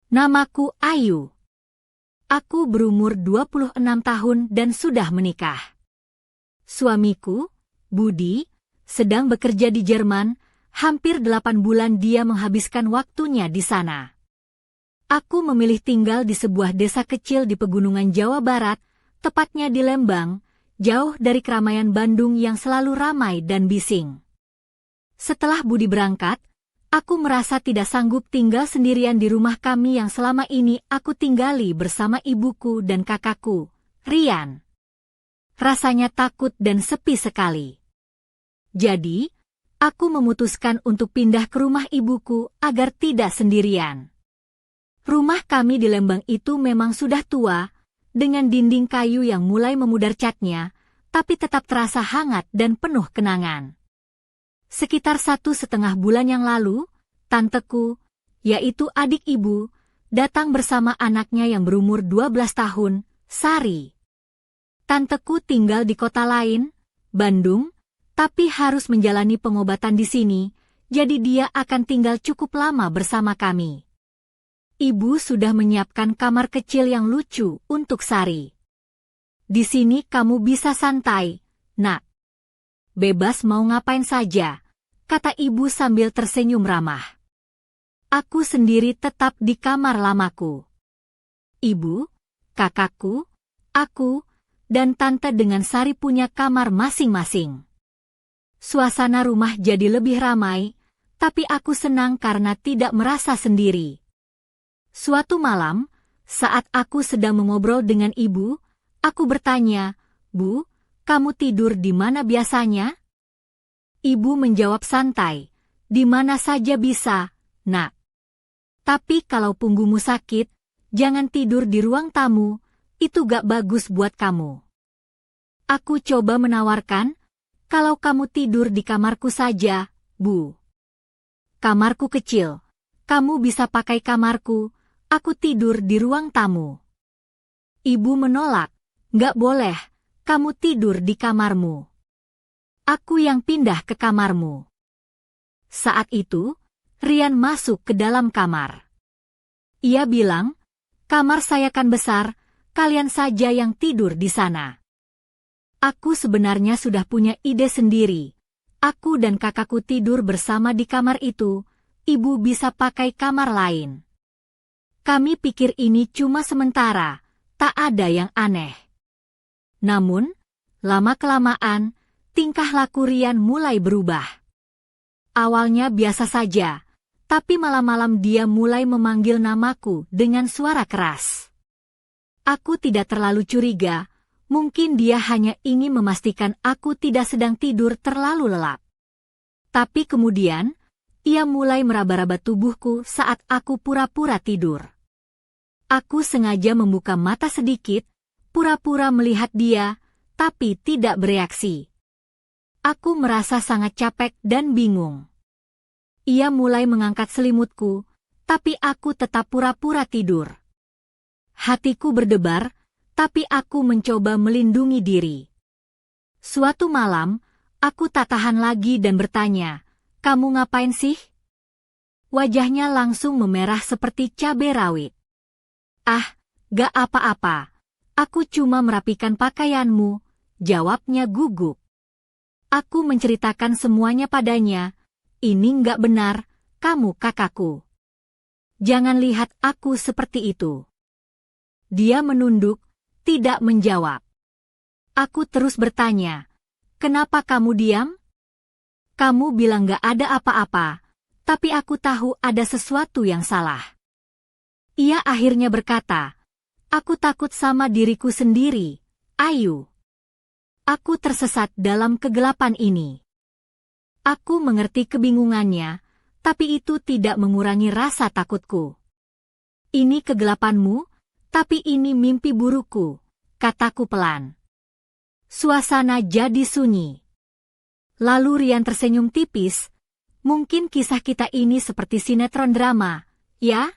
Namaku Ayu. Aku berumur 26 tahun dan sudah menikah. Suamiku, Budi, sedang bekerja di Jerman. Hampir 8 bulan dia menghabiskan waktunya di sana. Aku memilih tinggal di sebuah desa kecil di pegunungan Jawa Barat, tepatnya di Lembang, jauh dari keramaian Bandung yang selalu ramai dan bising. Setelah Budi berangkat, aku merasa tidak sanggup tinggal sendirian di rumah kami yang selama ini aku tinggali bersama ibuku dan kakakku, Rian. Rasanya takut dan sepi sekali. Jadi, aku memutuskan untuk pindah ke rumah ibuku agar tidak sendirian. Rumah kami di Lembang itu memang sudah tua, dengan dinding kayu yang mulai memudar catnya, tapi tetap terasa hangat dan penuh kenangan. Sekitar 1,5 bulan yang lalu, tanteku, yaitu adik ibu, datang bersama anaknya yang berumur 12 tahun, Sari. Tanteku tinggal di kota lain, Bandung, tapi harus menjalani pengobatan di sini, jadi dia akan tinggal cukup lama bersama kami. Ibu sudah menyiapkan kamar kecil yang lucu untuk Sari. Di sini kamu bisa santai, Nak. Bebas mau ngapain saja, kata ibu sambil tersenyum ramah. Aku sendiri tetap di kamar lamaku. Ibu, kakakku, aku, dan tante dengan Sari punya kamar masing-masing. Suasana rumah jadi lebih ramai, tapi aku senang karena tidak merasa sendiri. Suatu malam, saat aku sedang mengobrol dengan ibu, aku bertanya, "Bu, kamu tidur di mana biasanya?" Ibu menjawab santai, "Di mana saja bisa, Nak. Tapi kalau punggungmu sakit, jangan tidur di ruang tamu, itu gak bagus buat kamu." Aku coba menawarkan, "Kalau kamu tidur di kamarku saja, Bu. Kamarku kecil, kamu bisa pakai kamarku, aku tidur di ruang tamu." Ibu menolak, "Gak boleh, kamu tidur di kamarmu. Aku yang pindah ke kamarmu." Saat itu, Rian masuk ke dalam kamar. Ia bilang, "Kamar saya kan besar, kalian saja yang tidur di sana." Aku sebenarnya sudah punya ide sendiri. Aku dan kakakku tidur bersama di kamar itu, ibu bisa pakai kamar lain. Kami pikir ini cuma sementara, tak ada yang aneh. Namun, lama-kelamaan, tingkah laku Rian mulai berubah. Awalnya biasa saja, tapi malam-malam dia mulai memanggil namaku dengan suara keras. Aku tidak terlalu curiga, mungkin dia hanya ingin memastikan aku tidak sedang tidur terlalu lelap. Tapi kemudian, ia mulai meraba-raba tubuhku saat aku pura-pura tidur. Aku sengaja membuka mata sedikit, pura-pura melihat dia, tapi tidak bereaksi. Aku merasa sangat capek dan bingung. Ia mulai mengangkat selimutku, tapi aku tetap pura-pura tidur. Hatiku berdebar, tapi aku mencoba melindungi diri. Suatu malam, aku tak tahan lagi dan bertanya, "Kamu ngapain sih?" Wajahnya langsung memerah seperti cabai rawit. "Ah, gak apa-apa. Aku cuma merapikan pakaianmu," jawabnya gugup. Aku menceritakan semuanya padanya. "Ini gak benar, kamu kakakku. Jangan lihat aku seperti itu." Dia menunduk, tidak menjawab. Aku terus bertanya, "Kenapa kamu diam? Kamu bilang gak ada apa-apa, tapi aku tahu ada sesuatu yang salah." Ia akhirnya berkata, "Aku takut sama diriku sendiri, Ayu. Aku tersesat dalam kegelapan ini." Aku mengerti kebingungannya, tapi itu tidak mengurangi rasa takutku. "Ini kegelapanmu, tapi ini mimpi burukku," kataku pelan. Suasana jadi sunyi. Lalu Rian tersenyum tipis, "Mungkin kisah kita ini seperti sinetron drama, ya?"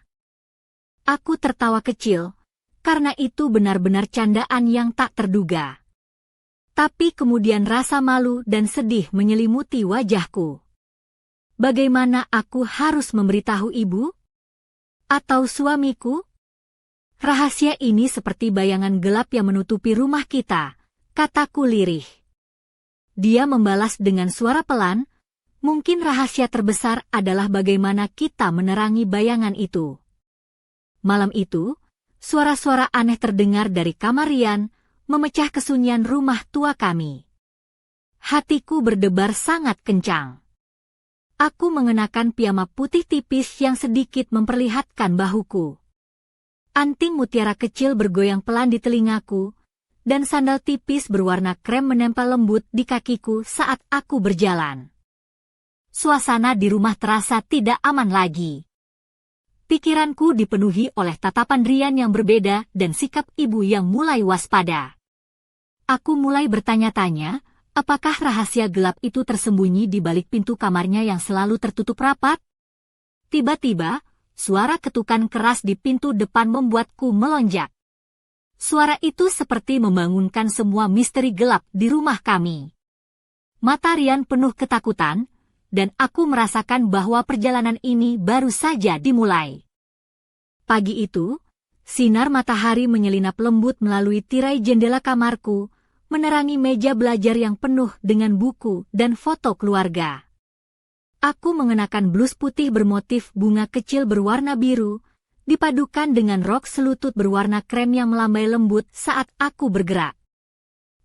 Aku tertawa kecil, karena itu benar-benar candaan yang tak terduga. Tapi kemudian rasa malu dan sedih menyelimuti wajahku. Bagaimana aku harus memberitahu ibu? Atau suamiku? Rahasia ini seperti bayangan gelap yang menutupi rumah kita, kataku lirih. Dia membalas dengan suara pelan, mungkin rahasia terbesar adalah bagaimana kita menerangi bayangan itu. Malam itu, suara-suara aneh terdengar dari kamar Rian, memecah kesunyian rumah tua kami. Hatiku berdebar sangat kencang. Aku mengenakan piyama putih tipis yang sedikit memperlihatkan bahuku. Anting mutiara kecil bergoyang pelan di telingaku, dan sandal tipis berwarna krem menempel lembut di kakiku saat aku berjalan. Suasana di rumah terasa tidak aman lagi. Pikiranku dipenuhi oleh tatapan Rian yang berbeda dan sikap ibu yang mulai waspada. Aku mulai bertanya-tanya, apakah rahasia gelap itu tersembunyi di balik pintu kamarnya yang selalu tertutup rapat? Tiba-tiba, suara ketukan keras di pintu depan membuatku melonjak. Suara itu seperti membangunkan semua misteri gelap di rumah kami. Mata Rian penuh ketakutan, dan aku merasakan bahwa perjalanan ini baru saja dimulai. Pagi itu, sinar matahari menyelinap lembut melalui tirai jendela kamarku, menerangi meja belajar yang penuh dengan buku dan foto keluarga. Aku mengenakan blus putih bermotif bunga kecil berwarna biru, dipadukan dengan rok selutut berwarna krem yang melambai lembut saat aku bergerak.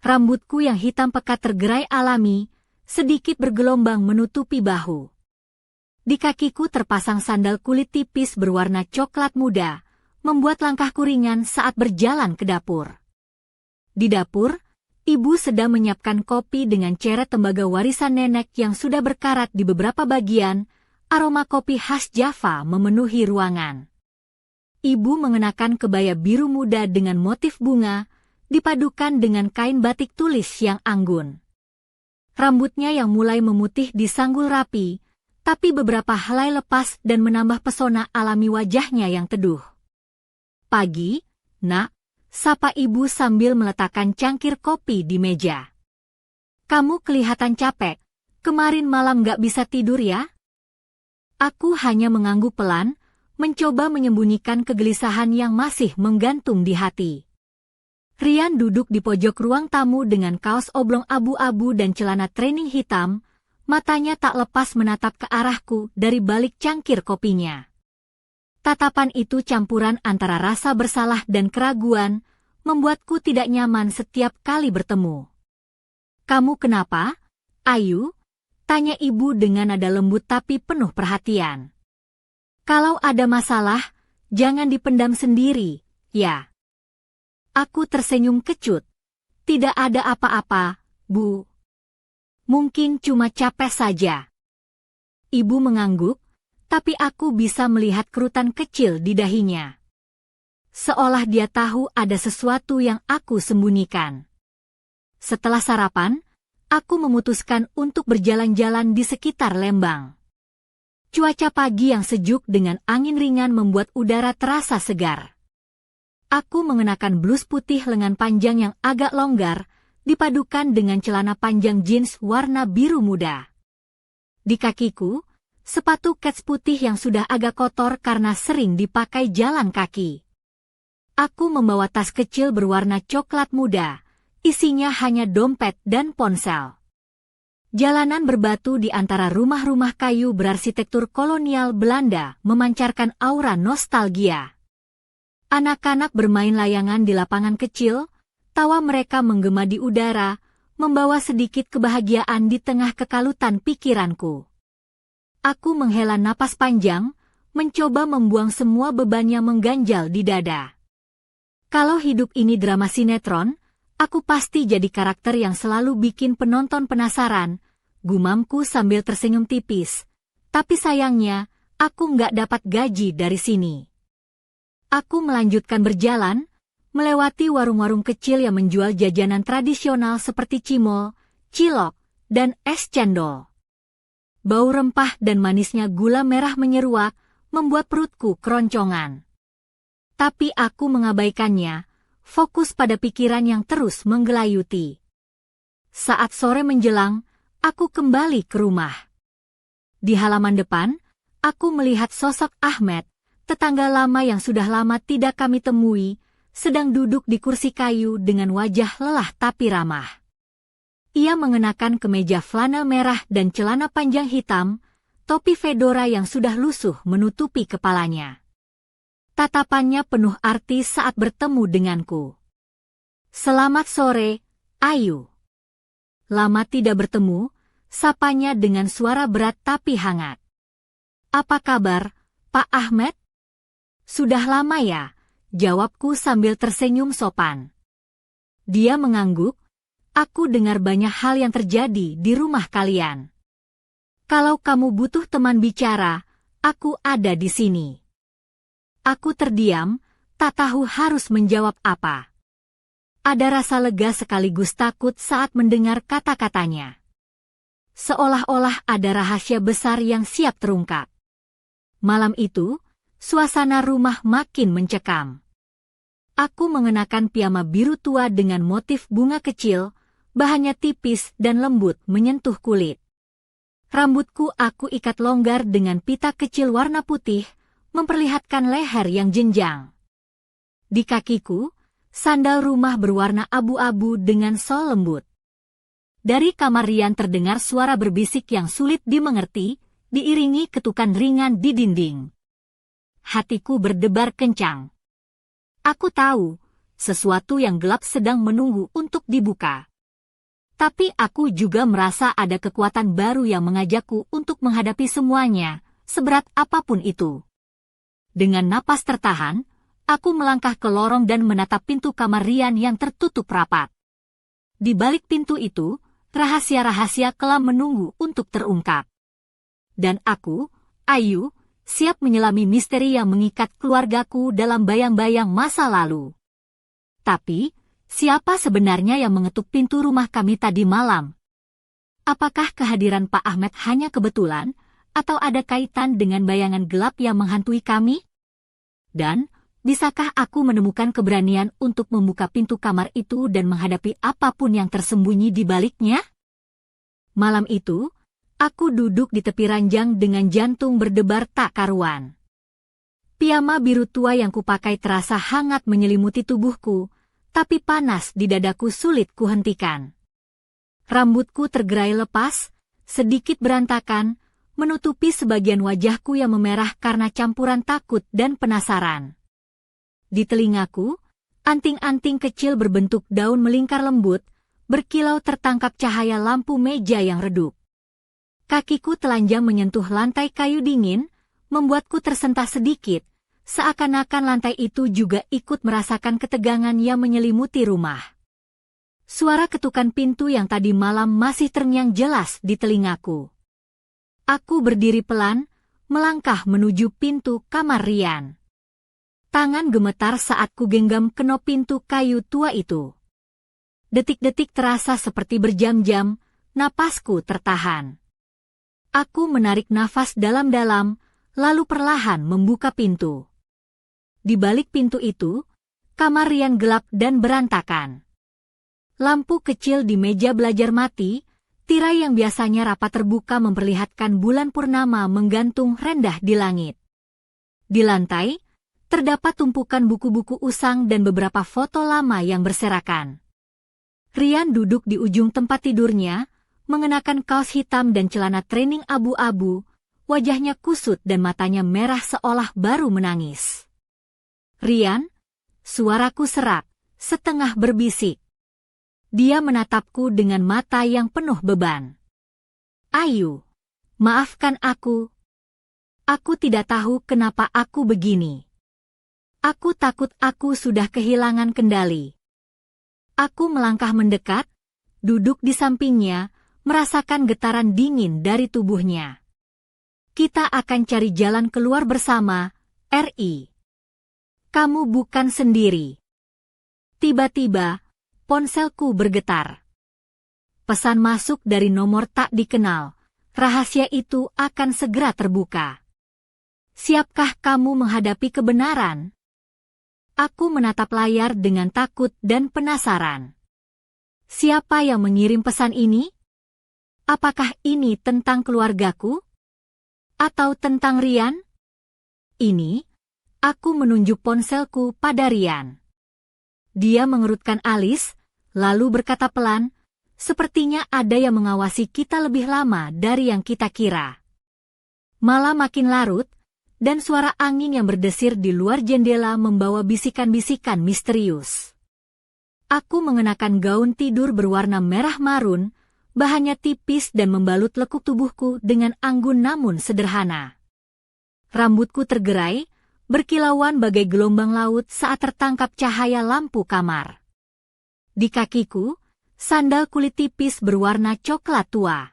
Rambutku yang hitam pekat tergerai alami, sedikit bergelombang menutupi bahu. Di kakiku terpasang sandal kulit tipis berwarna coklat muda, membuat langkahku ringan saat berjalan ke dapur. Di dapur, ibu sedang menyiapkan kopi dengan ceret tembaga warisan nenek yang sudah berkarat di beberapa bagian. Aroma kopi khas Java memenuhi ruangan. Ibu mengenakan kebaya biru muda dengan motif bunga, dipadukan dengan kain batik tulis yang anggun. Rambutnya yang mulai memutih disanggul rapi, tapi beberapa helai lepas dan menambah pesona alami wajahnya yang teduh. Pagi, Nak, sapa ibu sambil meletakkan cangkir kopi di meja. Kamu kelihatan capek, kemarin malam gak bisa tidur ya? Aku hanya mengangguk pelan, mencoba menyembunyikan kegelisahan yang masih menggantung di hati. Rian duduk di pojok ruang tamu dengan kaos oblong abu-abu dan celana training hitam, matanya tak lepas menatap ke arahku dari balik cangkir kopinya. Tatapan itu campuran antara rasa bersalah dan keraguan, membuatku tidak nyaman setiap kali bertemu. Kamu kenapa, Ayu? Tanya ibu dengan nada lembut tapi penuh perhatian. Kalau ada masalah, jangan dipendam sendiri, ya. Aku tersenyum kecut. Tidak ada apa-apa, Bu. Mungkin cuma capek saja. Ibu mengangguk, tapi aku bisa melihat kerutan kecil di dahinya. Seolah dia tahu ada sesuatu yang aku sembunyikan. Setelah sarapan, aku memutuskan untuk berjalan-jalan di sekitar Lembang. Cuaca pagi yang sejuk dengan angin ringan membuat udara terasa segar. Aku mengenakan blus putih lengan panjang yang agak longgar, dipadukan dengan celana panjang jeans warna biru muda. Di kakiku, sepatu kets putih yang sudah agak kotor karena sering dipakai jalan kaki. Aku membawa tas kecil berwarna coklat muda, isinya hanya dompet dan ponsel. Jalanan berbatu di antara rumah-rumah kayu berarsitektur kolonial Belanda memancarkan aura nostalgia. Anak-anak bermain layangan di lapangan kecil, tawa mereka menggema di udara, membawa sedikit kebahagiaan di tengah kekalutan pikiranku. Aku menghela napas panjang, mencoba membuang semua beban yang mengganjal di dada. Kalau hidup ini drama sinetron, aku pasti jadi karakter yang selalu bikin penonton penasaran, gumamku sambil tersenyum tipis. Tapi sayangnya, aku nggak dapat gaji dari sini. Aku melanjutkan berjalan, melewati warung-warung kecil yang menjual jajanan tradisional seperti cimol, cilok, dan es cendol. Bau rempah dan manisnya gula merah menyeruak, membuat perutku keroncongan. Tapi aku mengabaikannya, fokus pada pikiran yang terus menggelayuti. Saat sore menjelang, aku kembali ke rumah. Di halaman depan, aku melihat sosok Ahmed, tetangga lama yang sudah lama tidak kami temui, sedang duduk di kursi kayu dengan wajah lelah tapi ramah. Ia mengenakan kemeja flanel merah dan celana panjang hitam, topi fedora yang sudah lusuh menutupi kepalanya. Tatapannya penuh arti saat bertemu denganku. "Selamat sore, Ayu." Lama tidak bertemu, sapanya dengan suara berat tapi hangat. "Apa kabar, Pak Ahmed?" "Sudah lama ya," jawabku sambil tersenyum sopan. Dia mengangguk. "Aku dengar banyak hal yang terjadi di rumah kalian. Kalau kamu butuh teman bicara, aku ada di sini." Aku terdiam, tak tahu harus menjawab apa. Ada rasa lega sekaligus takut saat mendengar kata-katanya. Seolah-olah ada rahasia besar yang siap terungkap. Malam itu, suasana rumah makin mencekam. Aku mengenakan piyama biru tua dengan motif bunga kecil, bahannya tipis dan lembut menyentuh kulit. Rambutku aku ikat longgar dengan pita kecil warna putih, memperlihatkan leher yang jenjang. Di kakiku, sandal rumah berwarna abu-abu dengan sol lembut. Dari kamar Rian terdengar suara berbisik yang sulit dimengerti, diiringi ketukan ringan di dinding. Hatiku berdebar kencang. Aku tahu, sesuatu yang gelap sedang menunggu untuk dibuka. Tapi aku juga merasa ada kekuatan baru yang mengajakku untuk menghadapi semuanya, seberat apapun itu. Dengan napas tertahan, aku melangkah ke lorong dan menatap pintu kamar Rian yang tertutup rapat. Di balik pintu itu, rahasia-rahasia kelam menunggu untuk terungkap. Dan aku, Ayu, siap menyelami misteri yang mengikat keluargaku dalam bayang-bayang masa lalu. Tapi, siapa sebenarnya yang mengetuk pintu rumah kami tadi malam? Apakah kehadiran Pak Ahmed hanya kebetulan, atau ada kaitan dengan bayangan gelap yang menghantui kami? Dan, bisakah aku menemukan keberanian untuk membuka pintu kamar itu dan menghadapi apapun yang tersembunyi di baliknya? Malam itu, aku duduk di tepi ranjang dengan jantung berdebar tak karuan. Piyama biru tua yang kupakai terasa hangat menyelimuti tubuhku, tapi panas di dadaku sulit kuhentikan. Rambutku tergerai lepas, sedikit berantakan, menutupi sebagian wajahku yang memerah karena campuran takut dan penasaran. Di telingaku, anting-anting kecil berbentuk daun melingkar lembut, berkilau tertangkap cahaya lampu meja yang redup. Kakiku telanjang menyentuh lantai kayu dingin, membuatku tersentak sedikit, seakan-akan lantai itu juga ikut merasakan ketegangan yang menyelimuti rumah. Suara ketukan pintu yang tadi malam masih terngiang jelas di telingaku. Aku berdiri pelan, melangkah menuju pintu kamar Rian. Tangan gemetar saat ku genggam kenop pintu kayu tua itu. Detik-detik terasa seperti berjam-jam, napasku tertahan. Aku menarik nafas dalam-dalam, lalu perlahan membuka pintu. Di balik pintu itu, kamar Rian gelap dan berantakan. Lampu kecil di meja belajar mati, tirai yang biasanya rapat terbuka memperlihatkan bulan purnama menggantung rendah di langit. Di lantai, terdapat tumpukan buku-buku usang dan beberapa foto lama yang berserakan. Rian duduk di ujung tempat tidurnya, mengenakan kaos hitam dan celana training abu-abu, wajahnya kusut dan matanya merah seolah baru menangis. "Rian," suaraku serak, setengah berbisik. Dia menatapku dengan mata yang penuh beban. "Ayu, maafkan aku. Aku tidak tahu kenapa aku begini. Aku takut aku sudah kehilangan kendali." Aku melangkah mendekat, duduk di sampingnya, merasakan getaran dingin dari tubuhnya. "Kita akan cari jalan keluar bersama, Ri. Kamu bukan sendiri." Tiba-tiba, ponselku bergetar. Pesan masuk dari nomor tak dikenal. Rahasia itu akan segera terbuka. "Siapkah kamu menghadapi kebenaran?" Aku menatap layar dengan takut dan penasaran. Siapa yang mengirim pesan ini? Apakah ini tentang keluargaku? Atau tentang Rian? Ini, Aku menunjuk ponselku pada Rian. Dia mengerutkan alis, lalu berkata pelan, sepertinya ada yang mengawasi kita lebih lama dari yang kita kira. Malam makin larut, dan suara angin yang berdesir di luar jendela membawa bisikan-bisikan misterius. Aku mengenakan gaun tidur berwarna merah marun, bahannya tipis dan membalut lekuk tubuhku dengan anggun namun sederhana. Rambutku tergerai, berkilauan bagai gelombang laut saat tertangkap cahaya lampu kamar. Di kakiku, sandal kulit tipis berwarna coklat tua.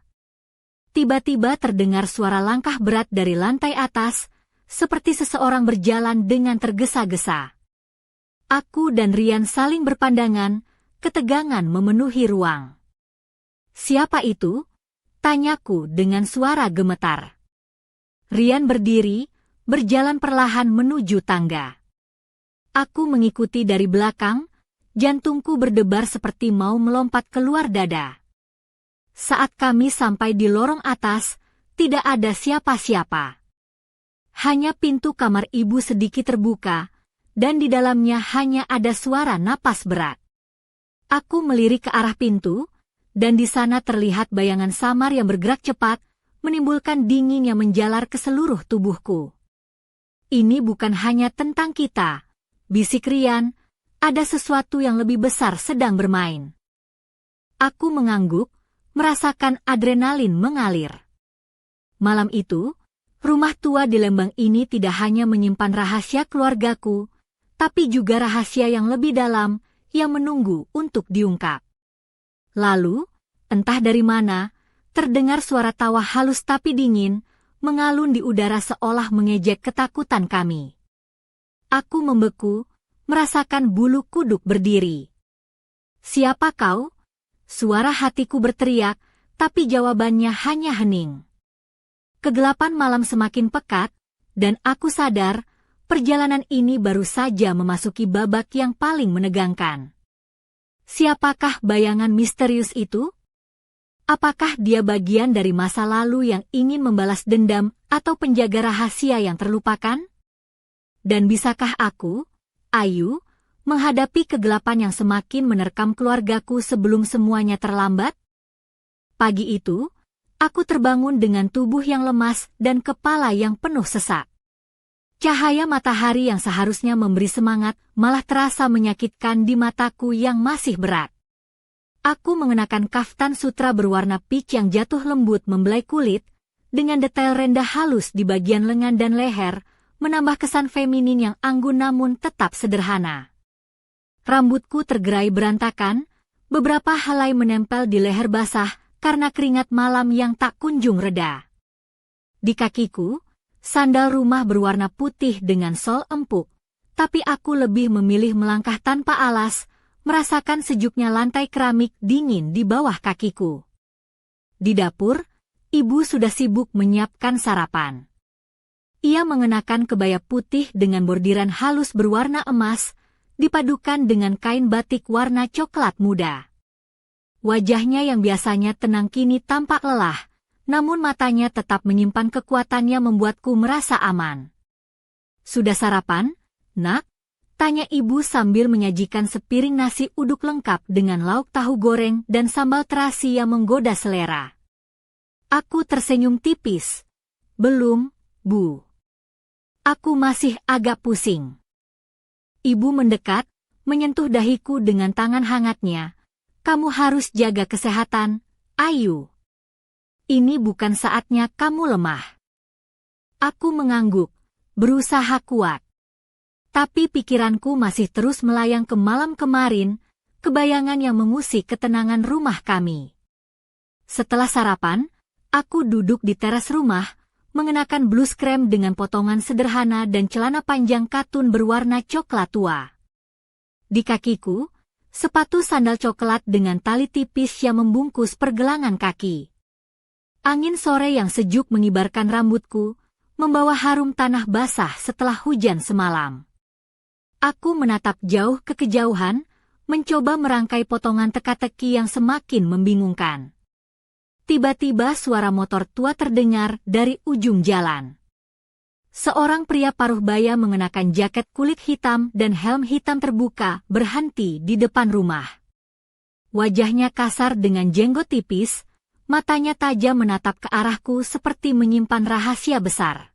Tiba-tiba terdengar suara langkah berat dari lantai atas, seperti seseorang berjalan dengan tergesa-gesa. Aku dan Rian saling berpandangan, ketegangan memenuhi ruang. "Siapa itu?" tanyaku dengan suara gemetar. Rian berdiri, berjalan perlahan menuju tangga. Aku mengikuti dari belakang, jantungku berdebar seperti mau melompat keluar dada. Saat kami sampai di lorong atas, tidak ada siapa-siapa. Hanya pintu kamar ibu sedikit terbuka, dan di dalamnya hanya ada suara napas berat. Aku melirik ke arah pintu, dan di sana terlihat bayangan samar yang bergerak cepat, menimbulkan dingin yang menjalar ke seluruh tubuhku. "Ini bukan hanya tentang kita," bisik Rian, "ada sesuatu yang lebih besar sedang bermain." Aku mengangguk, merasakan adrenalin mengalir. Malam itu, rumah tua di Lembang ini tidak hanya menyimpan rahasia keluargaku, tapi juga rahasia yang lebih dalam yang menunggu untuk diungkap. Lalu, entah dari mana, terdengar suara tawa halus tapi dingin, mengalun di udara seolah mengejek ketakutan kami. Aku membeku, merasakan bulu kuduk berdiri. "Siapa kau?" Suara hatiku berteriak, tapi jawabannya hanya hening. Kegelapan malam semakin pekat, dan aku sadar, perjalanan ini baru saja memasuki babak yang paling menegangkan. Siapakah bayangan misterius itu? Apakah dia bagian dari masa lalu yang ingin membalas dendam atau penjaga rahasia yang terlupakan? Dan bisakah aku, Ayu, menghadapi kegelapan yang semakin menerkam keluargaku sebelum semuanya terlambat? Pagi itu, aku terbangun dengan tubuh yang lemas dan kepala yang penuh sesak. Cahaya matahari yang seharusnya memberi semangat malah terasa menyakitkan di mataku yang masih berat. Aku mengenakan kaftan sutra berwarna peach yang jatuh lembut membelai kulit, dengan detail rendah halus di bagian lengan dan leher, menambah kesan feminin yang anggun namun tetap sederhana. Rambutku tergerai berantakan, beberapa helai menempel di leher basah karena keringat malam yang tak kunjung reda. Di kakiku, sandal rumah berwarna putih dengan sol empuk, tapi aku lebih memilih melangkah tanpa alas, merasakan sejuknya lantai keramik dingin di bawah kakiku. Di dapur, ibu sudah sibuk menyiapkan sarapan. Ia mengenakan kebaya putih dengan bordiran halus berwarna emas, dipadukan dengan kain batik warna coklat muda. Wajahnya yang biasanya tenang kini tampak lelah, namun matanya tetap menyimpan kekuatannya membuatku merasa aman. "Sudah sarapan, Nak?" tanya ibu sambil menyajikan sepiring nasi uduk lengkap dengan lauk tahu goreng dan sambal terasi yang menggoda selera. Aku tersenyum tipis. "Belum, Bu. Aku masih agak pusing." Ibu mendekat, menyentuh dahiku dengan tangan hangatnya. "Kamu harus jaga kesehatan, Ayu. Ini bukan saatnya kamu lemah." Aku mengangguk, berusaha kuat. Tapi pikiranku masih terus melayang ke malam kemarin, kebayangan yang mengusik ketenangan rumah kami. Setelah sarapan, aku duduk di teras rumah, mengenakan blus krem dengan potongan sederhana dan celana panjang katun berwarna coklat tua. Di kakiku, sepatu sandal coklat dengan tali tipis yang membungkus pergelangan kaki. Angin sore yang sejuk mengibarkan rambutku, membawa harum tanah basah setelah hujan semalam. Aku menatap jauh ke kejauhan, mencoba merangkai potongan teka-teki yang semakin membingungkan. Tiba-tiba suara motor tua terdengar dari ujung jalan. Seorang pria paruh baya mengenakan jaket kulit hitam dan helm hitam terbuka berhenti di depan rumah. Wajahnya kasar dengan jenggot tipis, matanya tajam menatap ke arahku seperti menyimpan rahasia besar.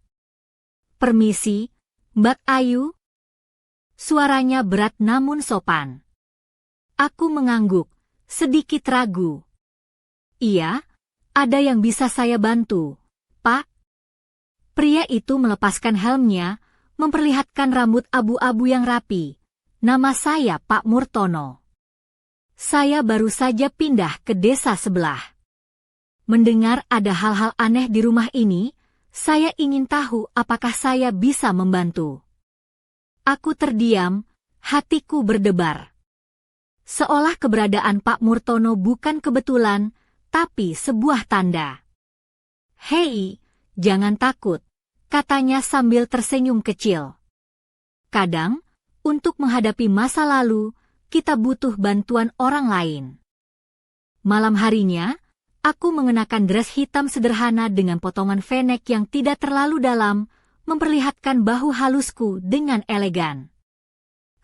"Permisi, Mbak Ayu?" Suaranya berat namun sopan. Aku mengangguk, sedikit ragu. "Iya, ada yang bisa saya bantu, Pak?" Pria itu melepaskan helmnya, memperlihatkan rambut abu-abu yang rapi. "Nama saya Pak Murtono. Saya baru saja pindah ke desa sebelah. Mendengar ada hal-hal aneh di rumah ini, saya ingin tahu apakah saya bisa membantu." Aku terdiam, hatiku berdebar. Seolah keberadaan Pak Murtono bukan kebetulan, tapi sebuah tanda. "Hei, jangan takut," katanya sambil tersenyum kecil. "Kadang, untuk menghadapi masa lalu, kita butuh bantuan orang lain." Malam harinya, aku mengenakan dress hitam sederhana dengan potongan v-neck yang tidak terlalu dalam, memperlihatkan bahu halusku dengan elegan.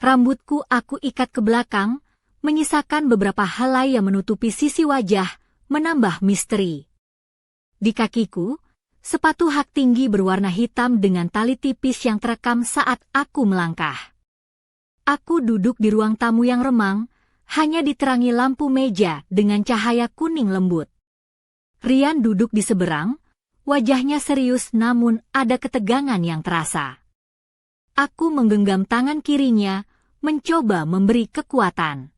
Rambutku aku ikat ke belakang, menyisakan beberapa helai yang menutupi sisi wajah, menambah misteri. Di kakiku, sepatu hak tinggi berwarna hitam dengan tali tipis yang terekam saat aku melangkah. Aku duduk di ruang tamu yang remang, hanya diterangi lampu meja dengan cahaya kuning lembut. Rian duduk di seberang, wajahnya serius namun ada ketegangan yang terasa. Aku menggenggam tangan kirinya, mencoba memberi kekuatan.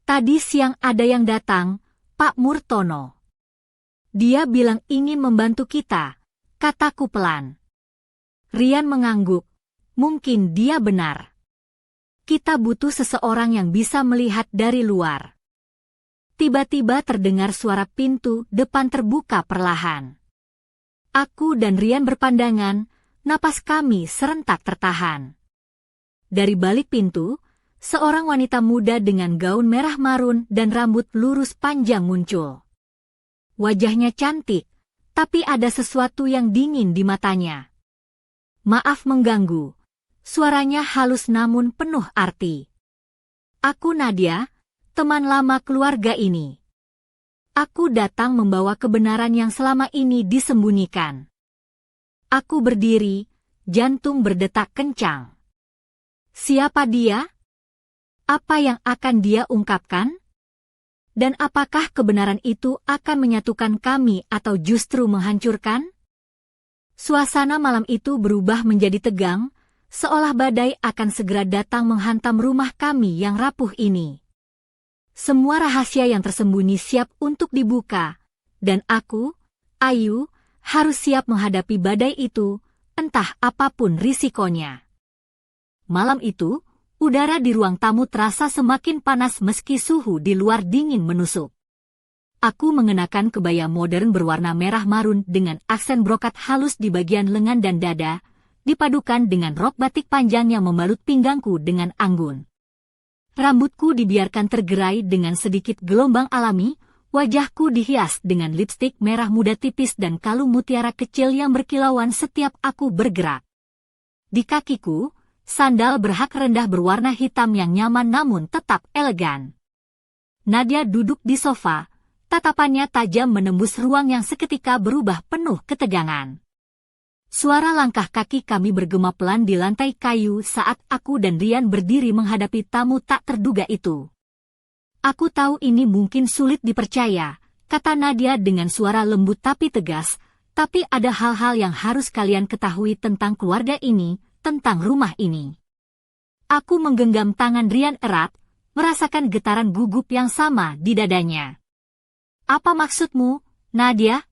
"Tadi siang ada yang datang, Pak Murtono. Dia bilang ingin membantu kita," kataku pelan. Rian mengangguk, "Mungkin dia benar. Kita butuh seseorang yang bisa melihat dari luar." Tiba-tiba terdengar suara pintu depan terbuka perlahan. Aku dan Rian berpandangan, napas kami serentak tertahan. Dari balik pintu, seorang wanita muda dengan gaun merah marun dan rambut lurus panjang muncul. Wajahnya cantik, tapi ada sesuatu yang dingin di matanya. "Maaf mengganggu," suaranya halus namun penuh arti. "Aku Nadia, teman lama keluarga ini. Aku datang membawa kebenaran yang selama ini disembunyikan." Aku berdiri, jantung berdetak kencang. Siapa dia? Apa yang akan dia ungkapkan? Dan apakah kebenaran itu akan menyatukan kami atau justru menghancurkan? Suasana malam itu berubah menjadi tegang, seolah badai akan segera datang menghantam rumah kami yang rapuh ini. Semua rahasia yang tersembunyi siap untuk dibuka, dan aku, Ayu, harus siap menghadapi badai itu, entah apapun risikonya. Malam itu, udara di ruang tamu terasa semakin panas meski suhu di luar dingin menusuk. Aku mengenakan kebaya modern berwarna merah marun dengan aksen brokat halus di bagian lengan dan dada, dipadukan dengan rok batik panjang yang membalut pinggangku dengan anggun. Rambutku dibiarkan tergerai dengan sedikit gelombang alami, wajahku dihias dengan lipstik merah muda tipis dan kalung mutiara kecil yang berkilauan setiap aku bergerak. Di kakiku, sandal berhak rendah berwarna hitam yang nyaman namun tetap elegan. Nadia duduk di sofa, tatapannya tajam menembus ruang yang seketika berubah penuh ketegangan. Suara langkah kaki kami bergema pelan di lantai kayu saat aku dan Rian berdiri menghadapi tamu tak terduga itu. "Aku tahu ini mungkin sulit dipercaya," kata Nadia dengan suara lembut tapi tegas, "tapi ada hal-hal yang harus kalian ketahui tentang keluarga ini, tentang rumah ini." Aku menggenggam tangan Rian erat, merasakan getaran gugup yang sama di dadanya. "Apa maksudmu, Nadia?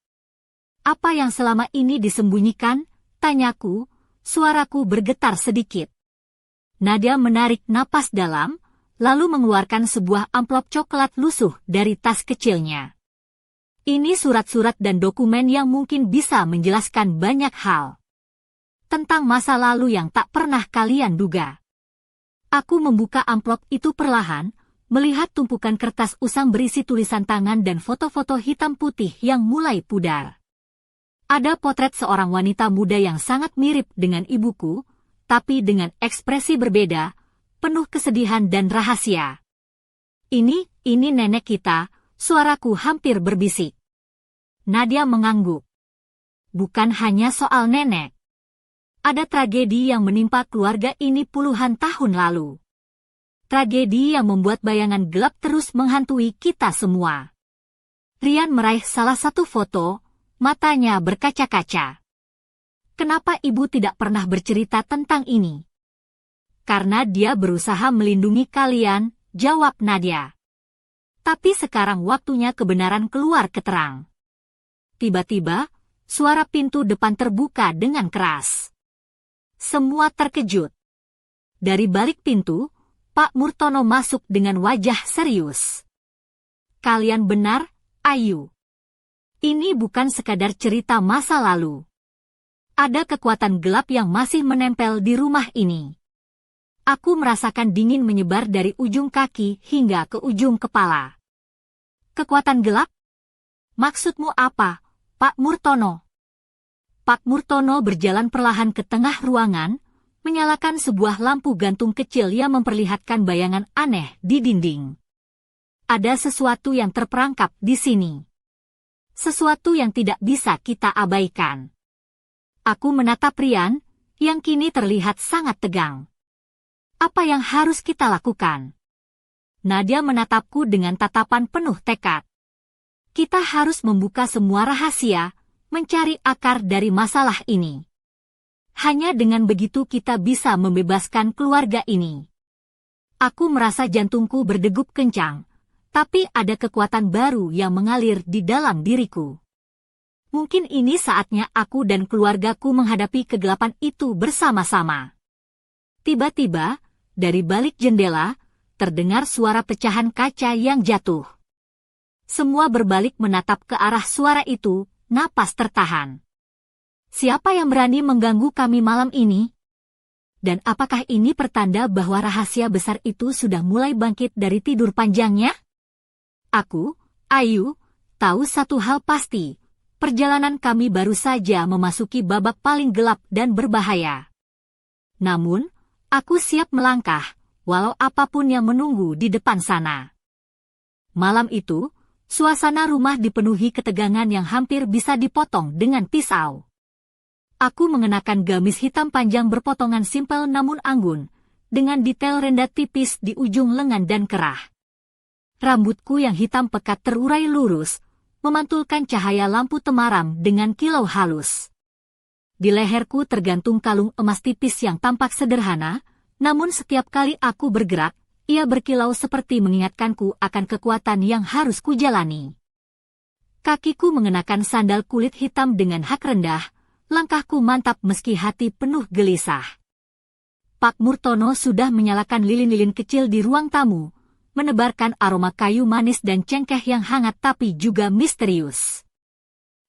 Apa yang selama ini disembunyikan?" tanyaku, suaraku bergetar sedikit. Nadia menarik napas dalam, lalu mengeluarkan sebuah amplop coklat lusuh dari tas kecilnya. "Ini surat-surat dan dokumen yang mungkin bisa menjelaskan banyak hal tentang masa lalu yang tak pernah kalian duga." Aku membuka amplop itu perlahan, melihat tumpukan kertas usang berisi tulisan tangan dan foto-foto hitam putih yang mulai pudar. Ada potret seorang wanita muda yang sangat mirip dengan ibuku, tapi dengan ekspresi berbeda, penuh kesedihan dan rahasia. Ini nenek kita, suaraku hampir berbisik. Nadia mengangguk. Bukan hanya soal nenek. Ada tragedi yang menimpa keluarga ini puluhan tahun lalu. Tragedi yang membuat bayangan gelap terus menghantui kita semua. Rian meraih salah satu foto, matanya berkaca-kaca. Kenapa ibu tidak pernah bercerita tentang ini? Karena dia berusaha melindungi kalian, jawab Nadia. Tapi sekarang waktunya kebenaran keluar ke terang. Tiba-tiba, suara pintu depan terbuka dengan keras. Semua terkejut. Dari balik pintu, Pak Murtono masuk dengan wajah serius. Kalian benar, Ayu. Ini bukan sekadar cerita masa lalu. Ada kekuatan gelap yang masih menempel di rumah ini. Aku merasakan dingin menyebar dari ujung kaki hingga ke ujung kepala. Kekuatan gelap? Maksudmu apa, Pak Murtono? Pak Murtono berjalan perlahan ke tengah ruangan, menyalakan sebuah lampu gantung kecil yang memperlihatkan bayangan aneh di dinding. Ada sesuatu yang terperangkap di sini. Sesuatu yang tidak bisa kita abaikan. Aku menatap Rian, yang kini terlihat sangat tegang. Apa yang harus kita lakukan? Nadia menatapku dengan tatapan penuh tekad. Kita harus membuka semua rahasia, mencari akar dari masalah ini. Hanya dengan begitu kita bisa membebaskan keluarga ini. Aku merasa jantungku berdegup kencang, tapi ada kekuatan baru yang mengalir di dalam diriku. Mungkin ini saatnya aku dan keluargaku menghadapi kegelapan itu bersama-sama. Tiba-tiba, dari balik jendela, terdengar suara pecahan kaca yang jatuh. Semua berbalik menatap ke arah suara itu, napas tertahan. Siapa yang berani mengganggu kami malam ini? Dan apakah ini pertanda bahwa rahasia besar itu sudah mulai bangkit dari tidur panjangnya? Aku, Ayu, tahu satu hal pasti. Perjalanan kami baru saja memasuki babak paling gelap dan berbahaya. Namun, aku siap melangkah, walau apapun yang menunggu di depan sana. Malam itu, suasana rumah dipenuhi ketegangan yang hampir bisa dipotong dengan pisau. Aku mengenakan gamis hitam panjang berpotongan simpel namun anggun, dengan detail rendah tipis di ujung lengan dan kerah. Rambutku yang hitam pekat terurai lurus, memantulkan cahaya lampu temaram dengan kilau halus. Di leherku tergantung kalung emas tipis yang tampak sederhana, namun setiap kali aku bergerak, ia berkilau seperti mengingatkanku akan kekuatan yang harus kujalani. Kakiku mengenakan sandal kulit hitam dengan hak rendah, langkahku mantap meski hati penuh gelisah. Pak Murtono sudah menyalakan lilin-lilin kecil di ruang tamu, menebarkan aroma kayu manis dan cengkeh yang hangat tapi juga misterius.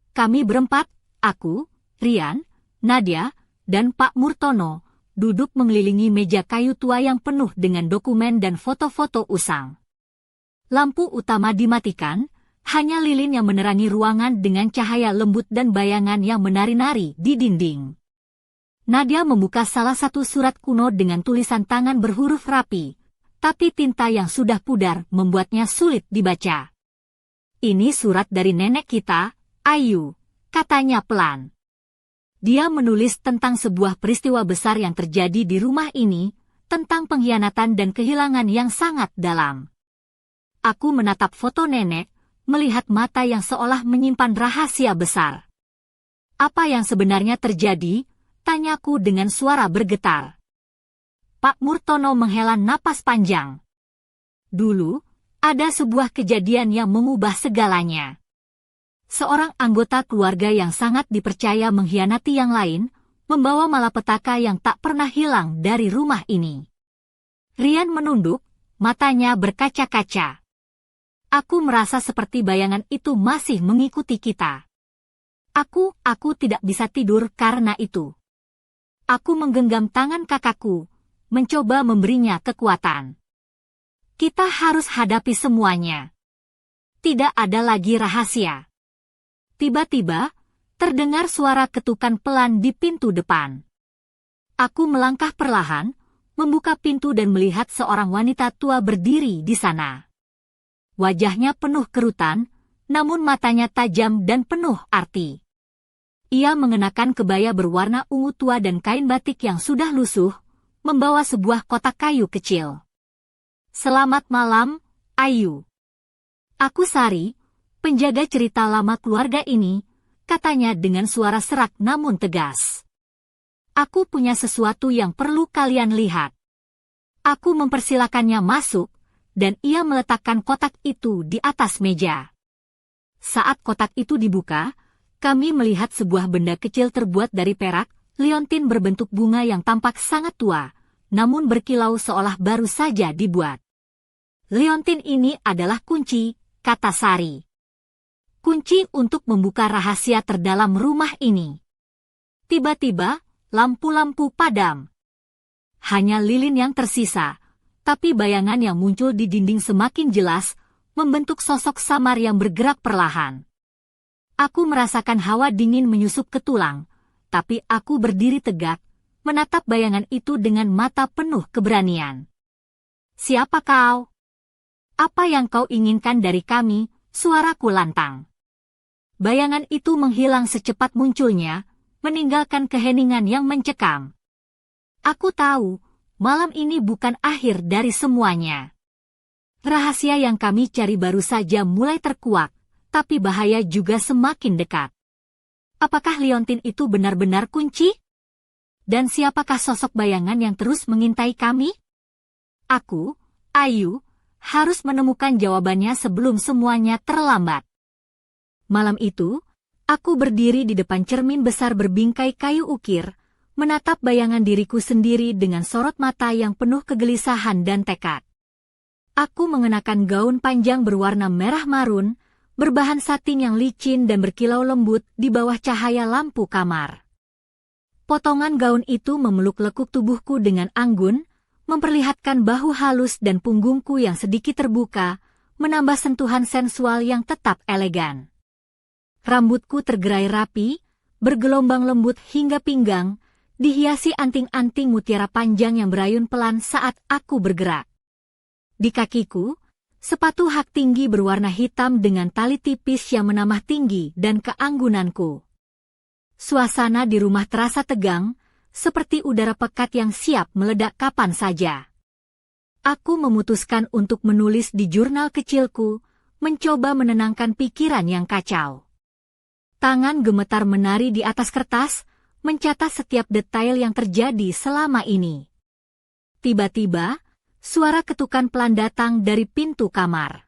Kami berempat, aku, Rian, Nadia, dan Pak Murtono, duduk mengelilingi meja kayu tua yang penuh dengan dokumen dan foto-foto usang. Lampu utama dimatikan, hanya lilin yang menerangi ruangan dengan cahaya lembut dan bayangan yang menari-nari di dinding. Nadia membuka salah satu surat kuno dengan tulisan tangan berhuruf rapi, tapi tinta yang sudah pudar membuatnya sulit dibaca. Ini surat dari nenek kita, Ayu, katanya pelan. Dia menulis tentang sebuah peristiwa besar yang terjadi di rumah ini, tentang pengkhianatan dan kehilangan yang sangat dalam. Aku menatap foto nenek, melihat mata yang seolah menyimpan rahasia besar. Apa yang sebenarnya terjadi? Tanyaku dengan suara bergetar. Pak Murtono menghela napas panjang. Dulu, ada sebuah kejadian yang mengubah segalanya. Seorang anggota keluarga yang sangat dipercaya mengkhianati yang lain, membawa malapetaka yang tak pernah hilang dari rumah ini. Rian menunduk, matanya berkaca-kaca. Aku merasa seperti bayangan itu masih mengikuti kita. Aku tidak bisa tidur karena itu. Aku menggenggam tangan kakakku, mencoba memberinya kekuatan. Kita harus hadapi semuanya. Tidak ada lagi rahasia. Tiba-tiba, terdengar suara ketukan pelan di pintu depan. Aku melangkah perlahan, membuka pintu dan melihat seorang wanita tua berdiri di sana. Wajahnya penuh kerutan, namun matanya tajam dan penuh arti. Ia mengenakan kebaya berwarna ungu tua dan kain batik yang sudah lusuh, membawa sebuah kotak kayu kecil. "Selamat malam, Ayu. Aku Sari, penjaga cerita lama keluarga ini," katanya dengan suara serak namun tegas. "Aku punya sesuatu yang perlu kalian lihat." Aku mempersilakannya masuk, dan ia meletakkan kotak itu di atas meja. Saat kotak itu dibuka, kami melihat sebuah benda kecil terbuat dari perak, liontin berbentuk bunga yang tampak sangat tua, namun berkilau seolah baru saja dibuat. "Liontin ini adalah kunci," kata Sari. "Kunci untuk membuka rahasia terdalam rumah ini." Tiba-tiba, lampu-lampu padam. Hanya lilin yang tersisa, tapi bayangan yang muncul di dinding semakin jelas, membentuk sosok samar yang bergerak perlahan. Aku merasakan hawa dingin menyusup ke tulang, tapi aku berdiri tegak, menatap bayangan itu dengan mata penuh keberanian. "Siapa kau? Apa yang kau inginkan dari kami?" suaraku lantang. Bayangan itu menghilang secepat munculnya, meninggalkan keheningan yang mencekam. Aku tahu, malam ini bukan akhir dari semuanya. Rahasia yang kami cari baru saja mulai terkuak, tapi bahaya juga semakin dekat. Apakah liontin itu benar-benar kunci? Dan siapakah sosok bayangan yang terus mengintai kami? Aku, Ayu, harus menemukan jawabannya sebelum semuanya terlambat. Malam itu, aku berdiri di depan cermin besar berbingkai kayu ukir, menatap bayangan diriku sendiri dengan sorot mata yang penuh kegelisahan dan tekad. Aku mengenakan gaun panjang berwarna merah marun, berbahan satin yang licin dan berkilau lembut di bawah cahaya lampu kamar. Potongan gaun itu memeluk lekuk tubuhku dengan anggun, memperlihatkan bahu halus dan punggungku yang sedikit terbuka, menambah sentuhan sensual yang tetap elegan. Rambutku tergerai rapi, bergelombang lembut hingga pinggang, dihiasi anting-anting mutiara panjang yang berayun pelan saat aku bergerak. Di kakiku, sepatu hak tinggi berwarna hitam dengan tali tipis yang menambah tinggi dan keanggunanku. Suasana di rumah terasa tegang, seperti udara pekat yang siap meledak kapan saja. Aku memutuskan untuk menulis di jurnal kecilku, mencoba menenangkan pikiran yang kacau. Tangan gemetar menari di atas kertas, mencatat setiap detail yang terjadi selama ini. Tiba-tiba, suara ketukan pelan datang dari pintu kamar.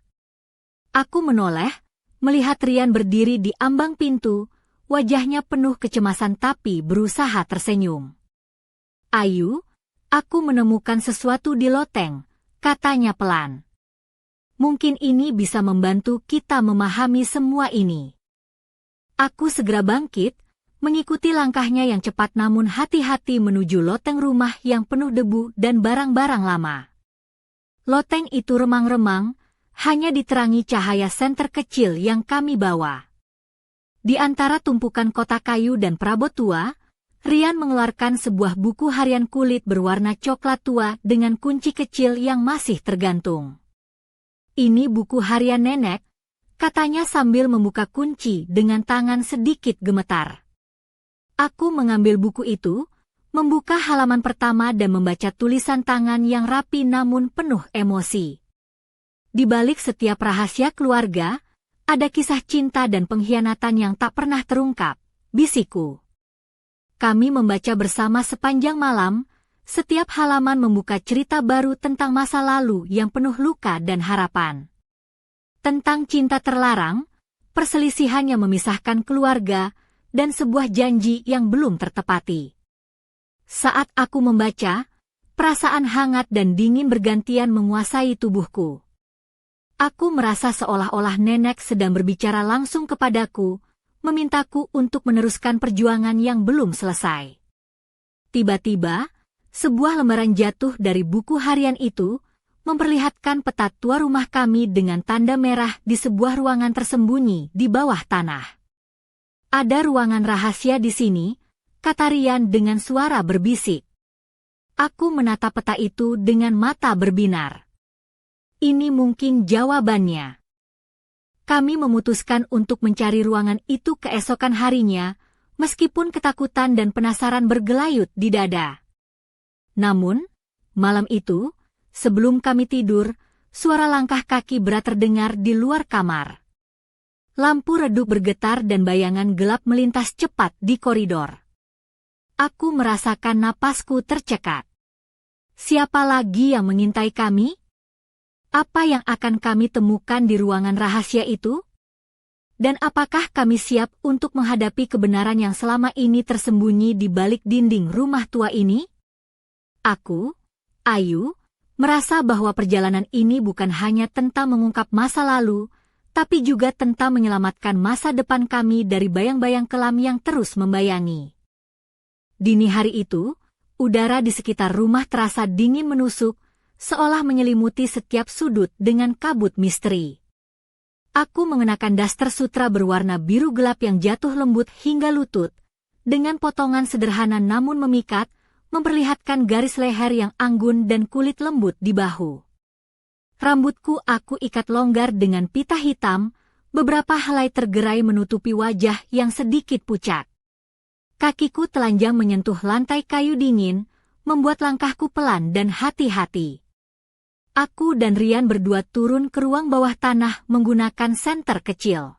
Aku menoleh, melihat Rian berdiri di ambang pintu, wajahnya penuh kecemasan tapi berusaha tersenyum. "Ayu, aku menemukan sesuatu di loteng," katanya pelan. "Mungkin ini bisa membantu kita memahami semua ini." Aku segera bangkit, mengikuti langkahnya yang cepat namun hati-hati menuju loteng rumah yang penuh debu dan barang-barang lama. Loteng itu remang-remang, hanya diterangi cahaya senter kecil yang kami bawa. Di antara tumpukan kotak kayu dan perabot tua, Rian mengeluarkan sebuah buku harian kulit berwarna coklat tua dengan kunci kecil yang masih tergantung. "Ini buku harian nenek," katanya sambil membuka kunci dengan tangan sedikit gemetar. Aku mengambil buku itu, membuka halaman pertama dan membaca tulisan tangan yang rapi namun penuh emosi. Di balik setiap rahasia keluarga, ada kisah cinta dan pengkhianatan yang tak pernah terungkap, bisikku. Kami membaca bersama sepanjang malam, setiap halaman membuka cerita baru tentang masa lalu yang penuh luka dan harapan. Tentang cinta terlarang, perselisihan yang memisahkan keluarga, dan sebuah janji yang belum tertepati. Saat aku membaca, perasaan hangat dan dingin bergantian menguasai tubuhku. Aku merasa seolah-olah nenek sedang berbicara langsung kepadaku, memintaku untuk meneruskan perjuangan yang belum selesai. Tiba-tiba, sebuah lembaran jatuh dari buku harian itu, memperlihatkan peta tua rumah kami dengan tanda merah di sebuah ruangan tersembunyi di bawah tanah. Ada ruangan rahasia di sini, kata Rian dengan suara berbisik. Aku menatap peta itu dengan mata berbinar. Ini mungkin jawabannya. Kami memutuskan untuk mencari ruangan itu keesokan harinya, meskipun ketakutan dan penasaran bergelayut di dada. Namun, malam itu, sebelum kami tidur, suara langkah kaki berat terdengar di luar kamar. Lampu redup bergetar dan bayangan gelap melintas cepat di koridor. Aku merasakan napasku tercekat. Siapa lagi yang mengintai kami? Apa yang akan kami temukan di ruangan rahasia itu? Dan apakah kami siap untuk menghadapi kebenaran yang selama ini tersembunyi di balik dinding rumah tua ini? Aku, Ayu, merasa bahwa perjalanan ini bukan hanya tentang mengungkap masa lalu, tapi juga tentang menyelamatkan masa depan kami dari bayang-bayang kelam yang terus membayangi. Dini hari itu, udara di sekitar rumah terasa dingin menusuk, seolah menyelimuti setiap sudut dengan kabut misteri. Aku mengenakan daster sutra berwarna biru gelap yang jatuh lembut hingga lutut, dengan potongan sederhana namun memikat, memperlihatkan garis leher yang anggun dan kulit lembut di bahu. Rambutku aku ikat longgar dengan pita hitam, beberapa helai tergerai menutupi wajah yang sedikit pucat. Kakiku telanjang menyentuh lantai kayu dingin, membuat langkahku pelan dan hati-hati. Aku dan Rian berdua turun ke ruang bawah tanah menggunakan senter kecil.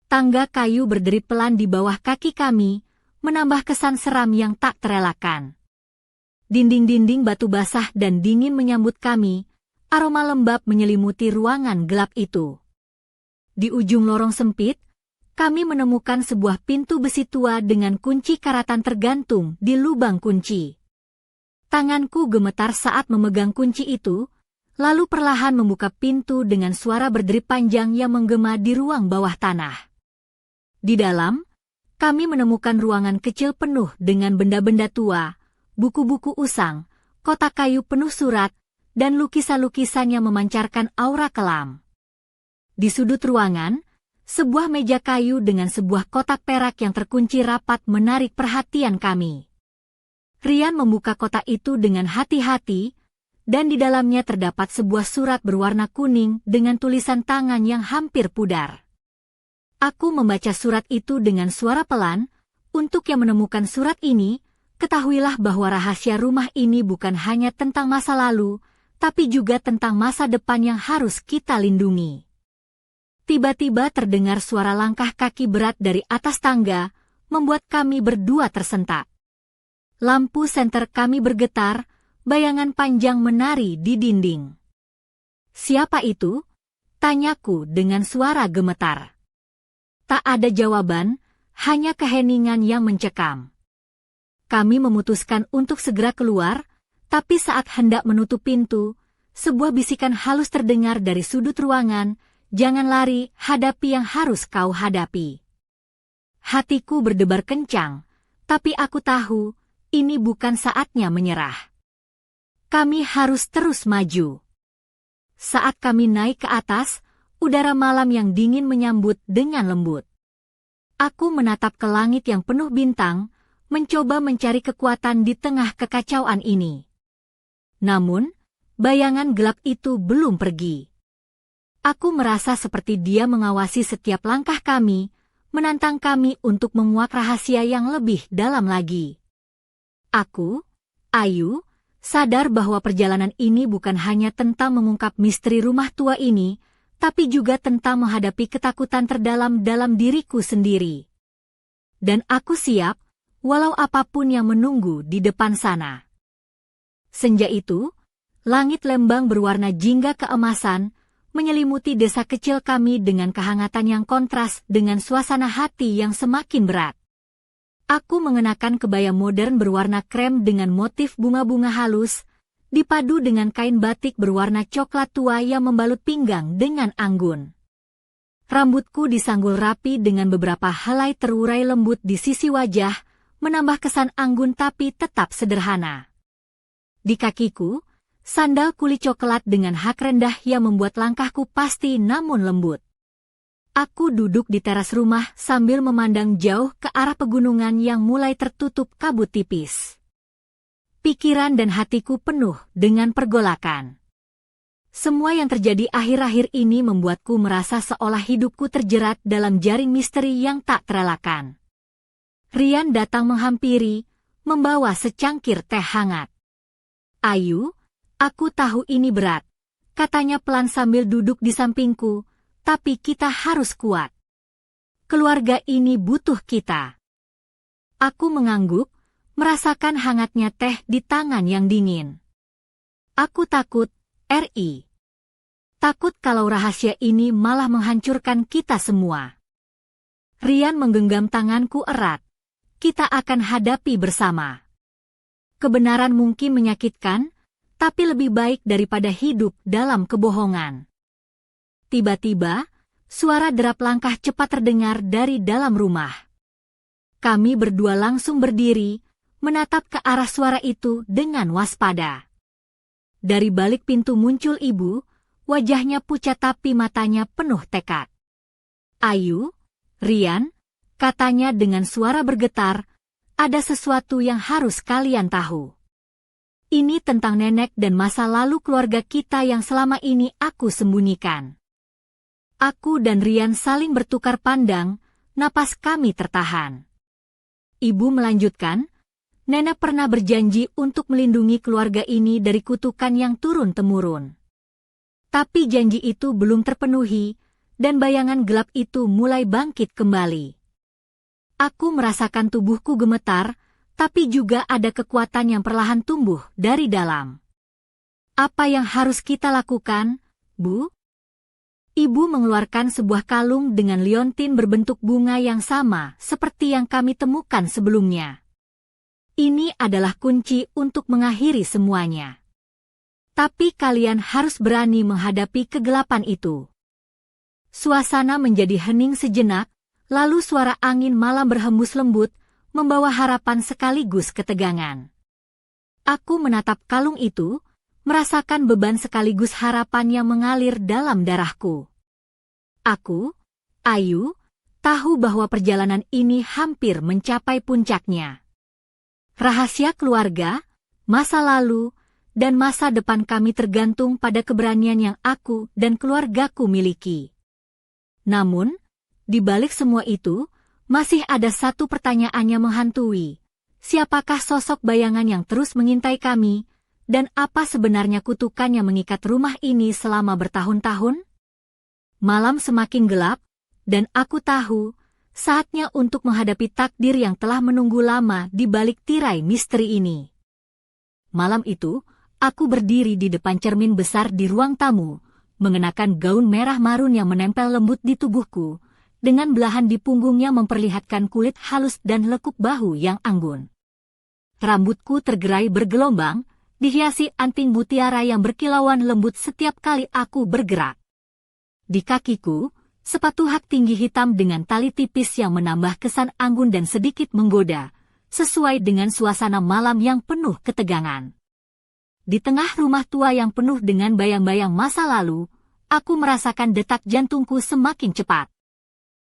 Tangga kayu berderit pelan di bawah kaki kami, menambah kesan seram yang tak terelakkan. Dinding-dinding batu basah dan dingin menyambut kami, aroma lembab menyelimuti ruangan gelap itu. Di ujung lorong sempit, kami menemukan sebuah pintu besi tua dengan kunci karatan tergantung di lubang kunci. Tanganku gemetar saat memegang kunci itu, lalu perlahan membuka pintu dengan suara berderit panjang yang menggema di ruang bawah tanah. Di dalam, kami menemukan ruangan kecil penuh dengan benda-benda tua, buku-buku usang, kotak kayu penuh surat, dan lukisan-lukisan yang memancarkan aura kelam. Di sudut ruangan, sebuah meja kayu dengan sebuah kotak perak yang terkunci rapat menarik perhatian kami. Rian membuka kotak itu dengan hati-hati, dan di dalamnya terdapat sebuah surat berwarna kuning dengan tulisan tangan yang hampir pudar. Aku membaca surat itu dengan suara pelan. Untuk yang menemukan surat ini, ketahuilah bahwa rahasia rumah ini bukan hanya tentang masa lalu, tapi juga tentang masa depan yang harus kita lindungi. Tiba-tiba terdengar suara langkah kaki berat dari atas tangga, membuat kami berdua tersentak. Lampu senter kami bergetar, bayangan panjang menari di dinding. "Siapa itu?" tanyaku dengan suara gemetar. Tak ada jawaban, hanya keheningan yang mencekam. Kami memutuskan untuk segera keluar, tapi saat hendak menutup pintu, sebuah bisikan halus terdengar dari sudut ruangan, "Jangan lari, hadapi yang harus kau hadapi." Hatiku berdebar kencang, tapi aku tahu, ini bukan saatnya menyerah. Kami harus terus maju. Saat kami naik ke atas, udara malam yang dingin menyambut dengan lembut. Aku menatap ke langit yang penuh bintang, mencoba mencari kekuatan di tengah kekacauan ini. Namun, bayangan gelap itu belum pergi. Aku merasa seperti dia mengawasi setiap langkah kami, menantang kami untuk menguak rahasia yang lebih dalam lagi. Aku, Ayu, sadar bahwa perjalanan ini bukan hanya tentang mengungkap misteri rumah tua ini, tapi juga tentang menghadapi ketakutan terdalam dalam diriku sendiri. Dan aku siap, walau apapun yang menunggu di depan sana. Senja itu, langit Lembang berwarna jingga keemasan, menyelimuti desa kecil kami dengan kehangatan yang kontras dengan suasana hati yang semakin berat. Aku mengenakan kebaya modern berwarna krem dengan motif bunga-bunga halus, dipadu dengan kain batik berwarna coklat tua yang membalut pinggang dengan anggun. Rambutku disanggul rapi dengan beberapa helai terurai lembut di sisi wajah, menambah kesan anggun tapi tetap sederhana. Di kakiku, sandal kulit coklat dengan hak rendah yang membuat langkahku pasti namun lembut. Aku duduk di teras rumah sambil memandang jauh ke arah pegunungan yang mulai tertutup kabut tipis. Pikiran dan hatiku penuh dengan pergolakan. Semua yang terjadi akhir-akhir ini membuatku merasa seolah hidupku terjerat dalam jaring misteri yang tak terelakkan. Rian datang menghampiri, membawa secangkir teh hangat. "Ayu, aku tahu ini berat," katanya pelan sambil duduk di sampingku, "tapi kita harus kuat. Keluarga ini butuh kita." Aku mengangguk, merasakan hangatnya teh di tangan yang dingin. Aku takut, Ri. Takut kalau rahasia ini malah menghancurkan kita semua. Rian menggenggam tanganku erat. Kita akan hadapi bersama. Kebenaran mungkin menyakitkan, tapi lebih baik daripada hidup dalam kebohongan. Tiba-tiba, suara derap langkah cepat terdengar dari dalam rumah. Kami berdua langsung berdiri, menatap ke arah suara itu dengan waspada. Dari balik pintu muncul ibu, wajahnya pucat tapi matanya penuh tekad. "Ayu, Rian," katanya dengan suara bergetar, "ada sesuatu yang harus kalian tahu. Ini tentang nenek dan masa lalu keluarga kita yang selama ini aku sembunyikan." Aku dan Rian saling bertukar pandang, napas kami tertahan. Ibu melanjutkan, "Nenek pernah berjanji untuk melindungi keluarga ini dari kutukan yang turun-temurun. Tapi janji itu belum terpenuhi, dan bayangan gelap itu mulai bangkit kembali. Aku merasakan tubuhku gemetar, tapi juga ada kekuatan yang perlahan tumbuh dari dalam. Apa yang harus kita lakukan, Bu?" Ibu mengeluarkan sebuah kalung dengan liontin berbentuk bunga yang sama seperti yang kami temukan sebelumnya. "Ini adalah kunci untuk mengakhiri semuanya. Tapi kalian harus berani menghadapi kegelapan itu." Suasana menjadi hening sejenak, lalu suara angin malam berhembus lembut, membawa harapan sekaligus ketegangan. Aku menatap kalung itu, merasakan beban sekaligus harapan yang mengalir dalam darahku. Aku, Ayu, tahu bahwa perjalanan ini hampir mencapai puncaknya. Rahasia keluarga, masa lalu, dan masa depan kami tergantung pada keberanian yang aku dan keluargaku miliki. Namun, di balik semua itu, masih ada satu pertanyaan yang menghantui. Siapakah sosok bayangan yang terus mengintai kami, dan apa sebenarnya kutukan yang mengikat rumah ini selama bertahun-tahun? Malam semakin gelap, dan aku tahu, saatnya untuk menghadapi takdir yang telah menunggu lama di balik tirai misteri ini. Malam itu, aku berdiri di depan cermin besar di ruang tamu, mengenakan gaun merah marun yang menempel lembut di tubuhku, dengan belahan di punggungnya memperlihatkan kulit halus dan lekuk bahu yang anggun. Rambutku tergerai bergelombang, dihiasi anting mutiara yang berkilauan lembut setiap kali aku bergerak. Di kakiku, sepatu hak tinggi hitam dengan tali tipis yang menambah kesan anggun dan sedikit menggoda, sesuai dengan suasana malam yang penuh ketegangan. Di tengah rumah tua yang penuh dengan bayang-bayang masa lalu, aku merasakan detak jantungku semakin cepat.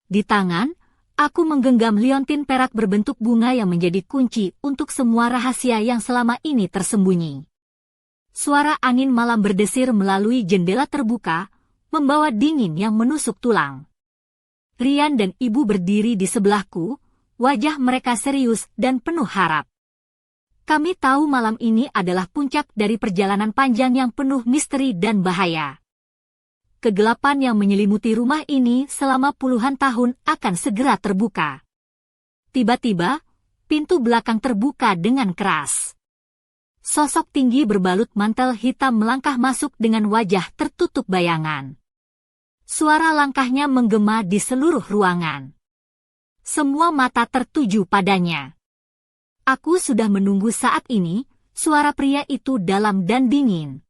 Di tangan, aku menggenggam liontin perak berbentuk bunga yang menjadi kunci untuk semua rahasia yang selama ini tersembunyi. Suara angin malam berdesir melalui jendela terbuka, membawa dingin yang menusuk tulang. Rian dan ibu berdiri di sebelahku, wajah mereka serius dan penuh harap. Kami tahu malam ini adalah puncak dari perjalanan panjang yang penuh misteri dan bahaya. Kegelapan yang menyelimuti rumah ini selama puluhan tahun akan segera terbuka. Tiba-tiba, pintu belakang terbuka dengan keras. Sosok tinggi berbalut mantel hitam melangkah masuk dengan wajah tertutup bayangan. Suara langkahnya menggema di seluruh ruangan. Semua mata tertuju padanya. Aku sudah menunggu saat ini, suara pria itu dalam dan dingin.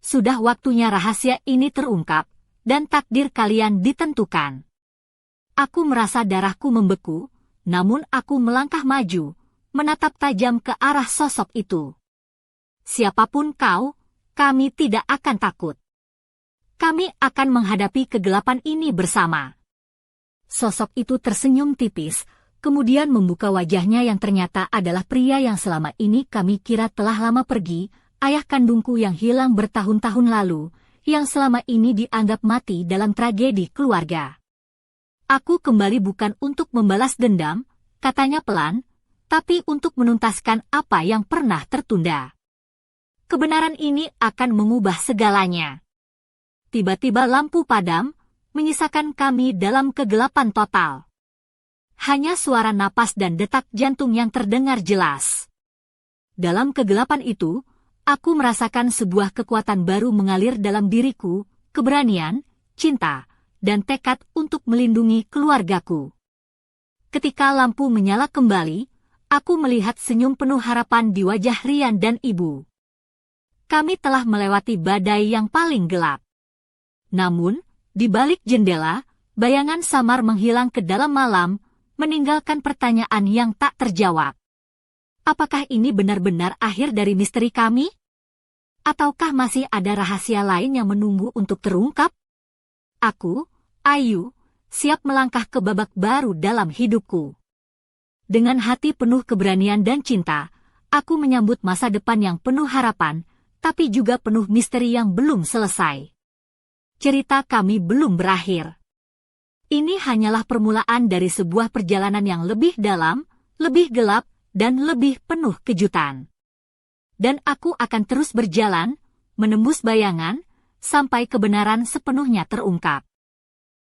Sudah waktunya rahasia ini terungkap, dan takdir kalian ditentukan. Aku merasa darahku membeku, namun aku melangkah maju, menatap tajam ke arah sosok itu. Siapapun kau, kami tidak akan takut. Kami akan menghadapi kegelapan ini bersama. Sosok itu tersenyum tipis, kemudian membuka wajahnya yang ternyata adalah pria yang selama ini kami kira telah lama pergi, ayah kandungku yang hilang bertahun-tahun lalu, yang selama ini dianggap mati dalam tragedi keluarga. Aku kembali bukan untuk membalas dendam, katanya pelan, tapi untuk menuntaskan apa yang pernah tertunda. Kebenaran ini akan mengubah segalanya. Tiba-tiba lampu padam, menyisakan kami dalam kegelapan total. Hanya suara napas dan detak jantung yang terdengar jelas. Dalam kegelapan itu, aku merasakan sebuah kekuatan baru mengalir dalam diriku, keberanian, cinta, dan tekad untuk melindungi keluargaku. Ketika lampu menyala kembali, aku melihat senyum penuh harapan di wajah Rian dan ibu. Kami telah melewati badai yang paling gelap. Namun, di balik jendela, bayangan samar menghilang ke dalam malam, meninggalkan pertanyaan yang tak terjawab. Apakah ini benar-benar akhir dari misteri kami? Ataukah masih ada rahasia lain yang menunggu untuk terungkap? Aku, Ayu, siap melangkah ke babak baru dalam hidupku. Dengan hati penuh keberanian dan cinta, aku menyambut masa depan yang penuh harapan, tapi juga penuh misteri yang belum selesai. Cerita kami belum berakhir. Ini hanyalah permulaan dari sebuah perjalanan yang lebih dalam, lebih gelap, dan lebih penuh kejutan. Dan aku akan terus berjalan, menembus bayangan, sampai kebenaran sepenuhnya terungkap.